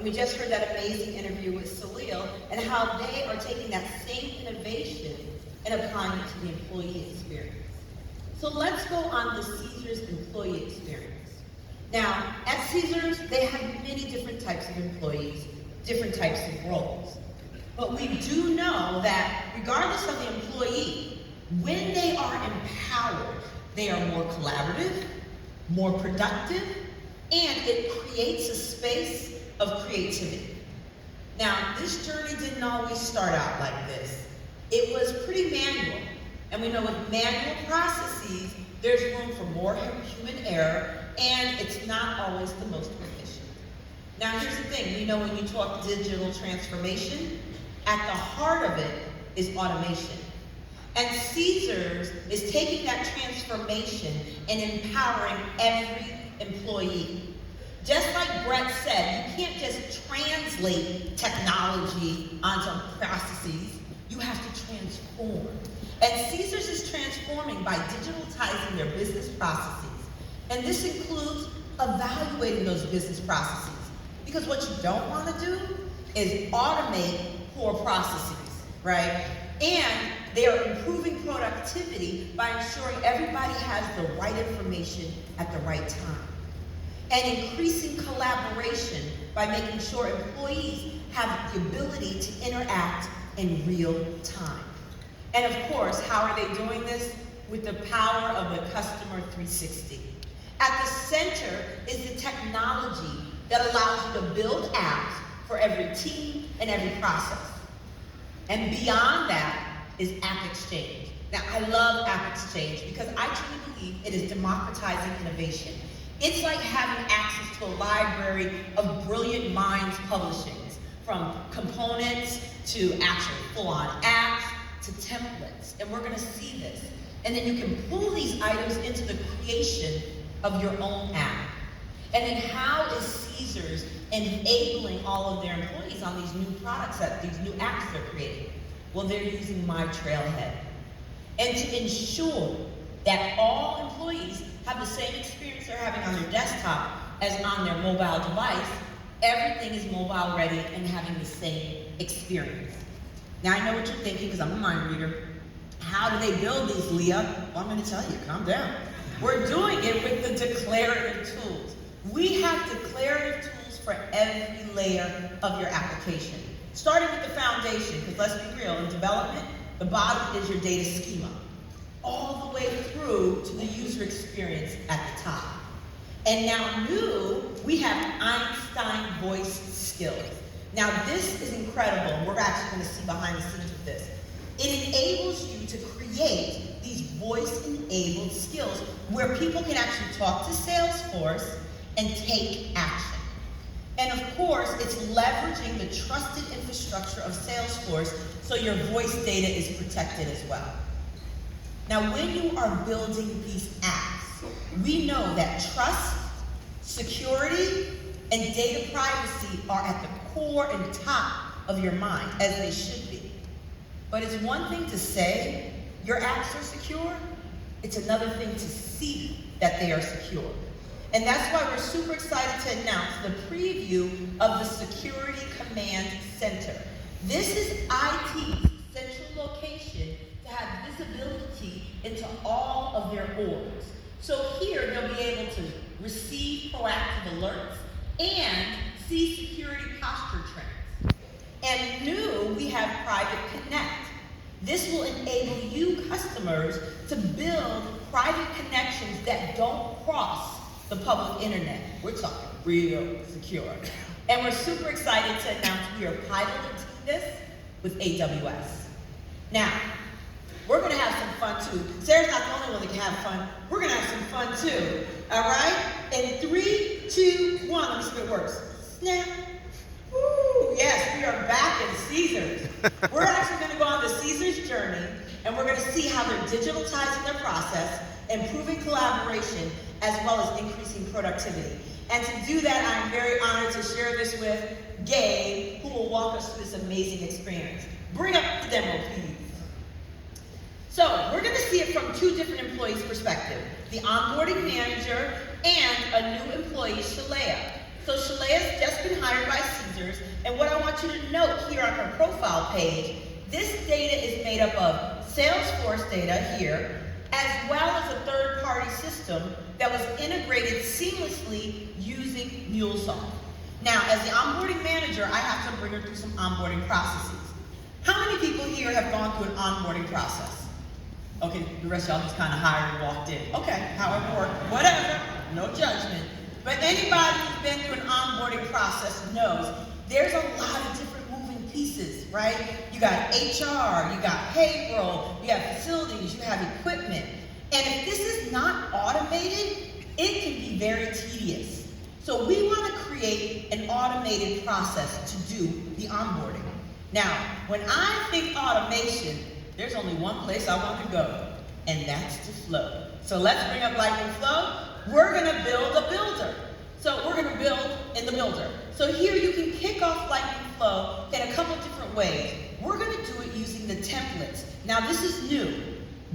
And we just heard that amazing interview with Salil and how they are taking that same innovation and applying it to the employee experience. So let's go on to Caesar's employee experience. Now, at Caesar's, they have many different types of employees, different types of roles. But we do know that regardless of the employee, when they are empowered, they are more collaborative, more productive, and it creates a space of creativity. Now, this journey didn't always start out like this. It was pretty manual. And we know with manual processes, there's room for more human error, and it's not always the most efficient. Now, here's the thing. You know, when you talk digital transformation, at the heart of it is automation. And Caesars is taking that transformation and empowering every employee. Just like Brett said, you can't just translate technology onto processes. You have to transform. And Caesars is transforming by digitalizing their business processes. And this includes evaluating those business processes. Because what you don't want to do is automate poor processes, right? And they are improving productivity by ensuring everybody has the right information at the right time. And increasing collaboration by making sure employees have the ability to interact in real time. And of course, how are they doing this? With the power of the Customer 360. At the center is the technology that allows you to build apps for every team and every process. And beyond that is App Exchange. Now, I love App Exchange because I truly believe it is democratizing innovation. It's like having access to a library of brilliant minds publishings, from components to actual full-on apps to templates. And we're going to see this. And then you can pull these items into the creation of your own app. And then how is Caesars enabling all of their employees on these new products, these new apps they're creating? Well, they're using My Trailhead. And to ensure that all employees have the same experience they're having on their desktop as on their mobile device, everything is mobile ready and having the same experience. Now, I know what you're thinking because I'm a mind reader. How do they build these, Leah? Well, I'm going to tell you, calm down. We're doing it with the declarative tools. We have declarative tools for every layer of your application. Starting with the foundation, because let's be real, in development, the bottom is your data schema. All the way through to the user experience at the top. And now new, we have Einstein voice skills. Now this is incredible. We're actually going to see behind the scenes with this. It enables you to create these voice-enabled skills where people can actually talk to Salesforce and take action. And of course, it's leveraging the trusted infrastructure of Salesforce so your voice data is protected as well. Now, when you are building these apps, we know that trust, security, and data privacy are at the core and top of your mind, as they should be. But it's one thing to say your apps are secure, it's another thing to see that they are secure. And that's why we're super excited to announce the preview of the Security Command Center. This is IT's central location to have visibility into all of their orders. So here they'll be able to receive proactive alerts and see security posture trends. And new, we have Private Connect. This will enable you customers to build private connections that don't cross the public internet. We're talking real secure. And we're super excited to announce we are piloting this with AWS. Now, we're gonna have some fun too. Sarah's not the only one that can have fun. We're gonna have some fun too, all right? In 3, 2, 1, let me see if it works. Snap. Woo, yes, we are back in Caesars. We're actually gonna go on the Caesars journey, and we're gonna see how they're digitalizing their process, improving collaboration, as well as increasing productivity. And to do that, I'm very honored to share this with Gabe, who will walk us through this amazing experience. Bring up the demo, please. So, we're gonna see it from two different employees' perspective, the onboarding manager and a new employee, Shalea. So Shalea's just been hired by Caesars. users. And what I want you to note here on her profile page, this data is made up of Salesforce data here, as well as a third-party system that was integrated seamlessly using MuleSoft. Now, as the onboarding manager, I have to bring her through some onboarding processes. How many people here have gone through an onboarding process? Okay, the rest of y'all just kind of hired and walked in. Okay, how it worked, whatever, no judgment. But anybody who's been through an onboarding process knows there's a lot of different moving pieces, right? You got HR, you got payroll, you have facilities, you have equipment. And if this is not automated, it can be very tedious. So we want to create an automated process to do the onboarding. Now, when I think automation, there's only one place I want to go, and that's to Flow. So let's bring up Lightning Flow. We're going to build a builder. So we're going to build in the builder. So here you can kick off Lightning Flow in a couple different ways. We're going to do it using the templates. Now this is new.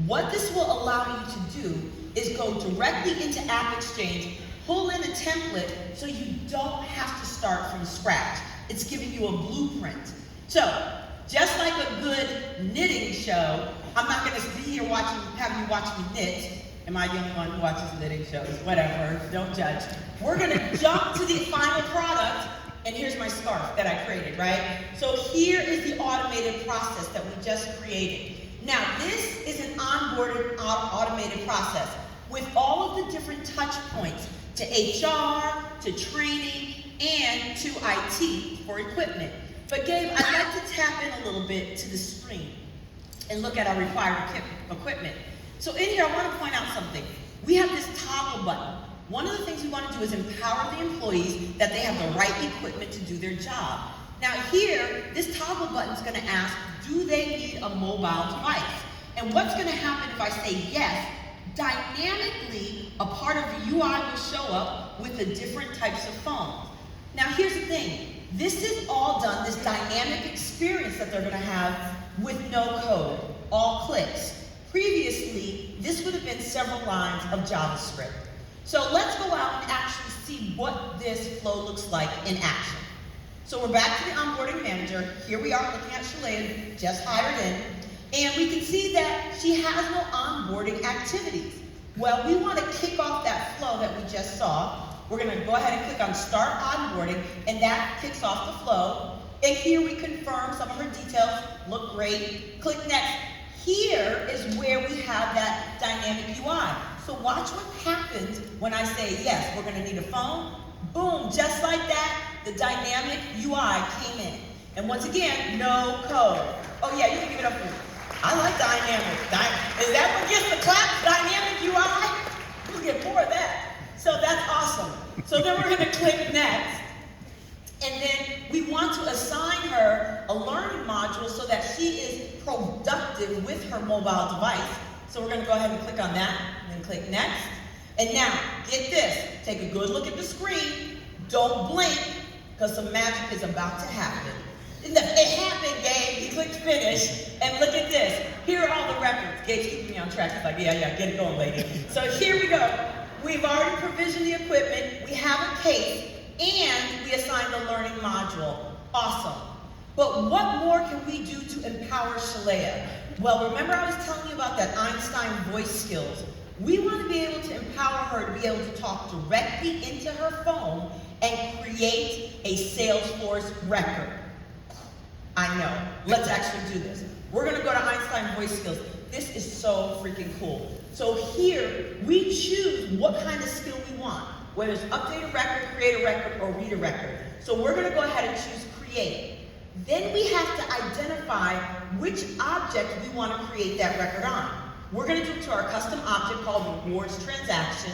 What this will allow you to do is go directly into AppExchange, pull in a template so you don't have to start from scratch. It's giving you a blueprint. So, just like a good knitting show, I'm not going to be here having you watch me knit. Am I the only one who watches knitting shows? Whatever, don't judge. We're going to jump to the final product, and here's my scarf that I created, right? So here is the automated process that we just created. Now, this is an onboarded automated process with all of the different touch points to HR, to training, and to IT for equipment. But Gabe, I'd like to tap in a little bit to the screen and look at our required equipment. So in here, I want to point out something. We have this toggle button. One of the things we want to do is empower the employees that they have the right equipment to do their job. Now here, this toggle button is going to ask, do they need a mobile device? And what's going to happen if I say yes? Dynamically, a part of the UI will show up with the different types of phones. Now here's the thing. This is all done, this dynamic experience that they're going to have with no code, all clicks. Previously, this would have been several lines of JavaScript. So let's go out and actually see what this flow looks like in action. So we're back to the onboarding manager. Here we are looking at Shalea, just hired in. And we can see that she has no onboarding activities. Well, we want to kick off that flow that we just saw. We're going to go ahead and click on Start Onboarding, and that kicks off the flow. And here we confirm some of her details. Look great. Click Next. Here is where we have that dynamic UI. So watch what happens when I say yes. We're going to need a phone. Boom, just like that, the dynamic UI came in. And once again, no code. Oh yeah, you can give it up for me. I like dynamic. Is that what gets the clap? Dynamic UI? We'll get more of that. So that's awesome. So then we're going to click Next. And then we want to assign her a learning module so that she is productive with her mobile device. So we're going to go ahead and click on that, and then click Next. And now, get this. Take a good look at the screen. Don't blink, because some magic is about to happen. It happened, Gabe. He clicked Finish, and look at this. Here are all the records. Gabe's keeping me on track. He's like, yeah, get it going, lady. So here we go. We've already provisioned the equipment. We have a case. And we assign the learning module. Awesome. But what more can we do to empower Shalea? Well, remember I was telling you about that Einstein voice skills. We want to be able to empower her to be able to talk directly into her phone and create a Salesforce record. I know. Let's actually do this. We're going to go to Einstein voice skills. This is so freaking cool. So here, we choose what kind of skill we want. Whether it's update a record, create a record, or read a record. So we're going to go ahead and choose create. Then we have to identify which object we want to create that record on. We're going to do it to our custom object called rewards transaction.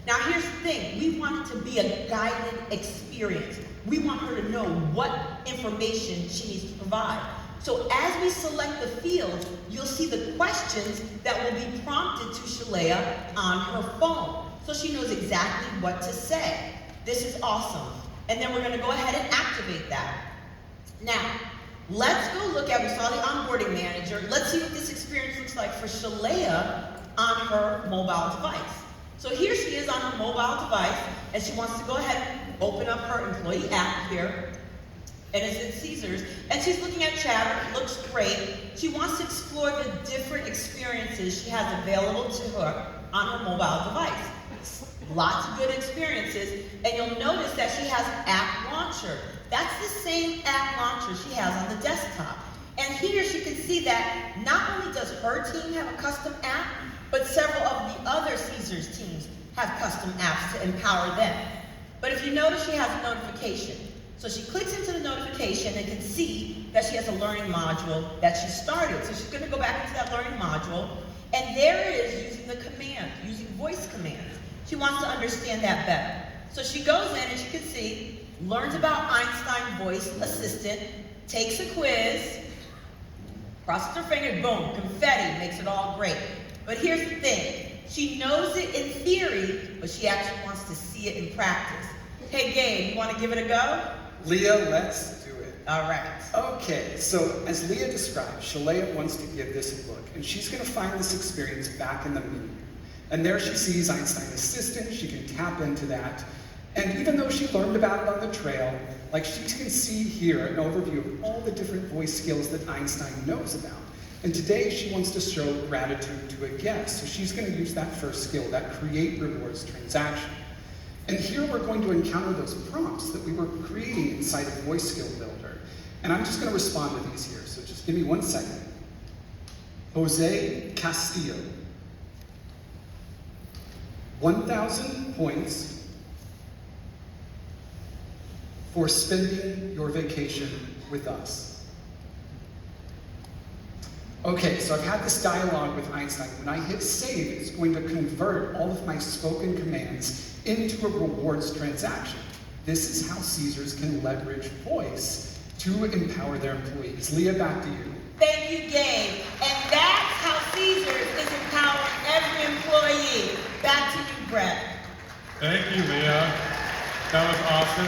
Now here's the thing. We want it to be a guided experience. We want her to know what information she needs to provide. So as we select the fields, you'll see the questions that will be prompted to Shalea on her phone. So she knows exactly what to say. This is awesome. And then we're going to go ahead and activate that. Now, let's go look at, we saw the onboarding manager. Let's see what this experience looks like for Shalea on her mobile device. So here she is on her mobile device, and she wants to go ahead and open up her employee app here. and is in Caesars, and she's looking at Chatter. It looks great. She wants to explore the different experiences she has available to her on her mobile device. Lots of good experiences, and you'll notice that she has App Launcher. That's the same App Launcher she has on the desktop. And here she can see that not only does her team have a custom app, but several of the other Caesars teams have custom apps to empower them. But if you notice, she has a notification. So she clicks into the notification and can see that she has a learning module that she started. So she's going to go back into that learning module, and there it is using the command, using voice commands. She wants to understand that better. So she goes in, and you can see, learns about Einstein Voice Assistant, takes a quiz, crosses her fingers, boom, confetti, makes it all great. But here's the thing. She knows it in theory, but she actually wants to see it in practice. Hey, Gabe, you want to give it a go? Leah, let's do it. All right. Okay, so as Leah described, Shalea wants to give this a look, and she's going to find this experience back in the menu. And there she sees Einstein Assistant. She can tap into that. And even though she learned about it on the trail, like she can see here an overview of all the different voice skills that Einstein knows about. And today she wants to show gratitude to a guest. So she's going to use that first skill, that create rewards transaction. And here we're going to encounter those prompts that we were creating inside of Voice Skill Builder. And I'm just going to respond to these here, so just give me 1 second. Jose Castillo. 1,000 points for spending your vacation with us. Okay, so I've had this dialogue with Einstein. When I hit save, it's going to convert all of my spoken commands into a rewards transaction. This is how Caesars can leverage voice to empower their employees. Leah, back to you. Thank you, Gabe. And that's how Caesars is empowering every employee. Back to you, Brett. Thank you, Leah. That was awesome.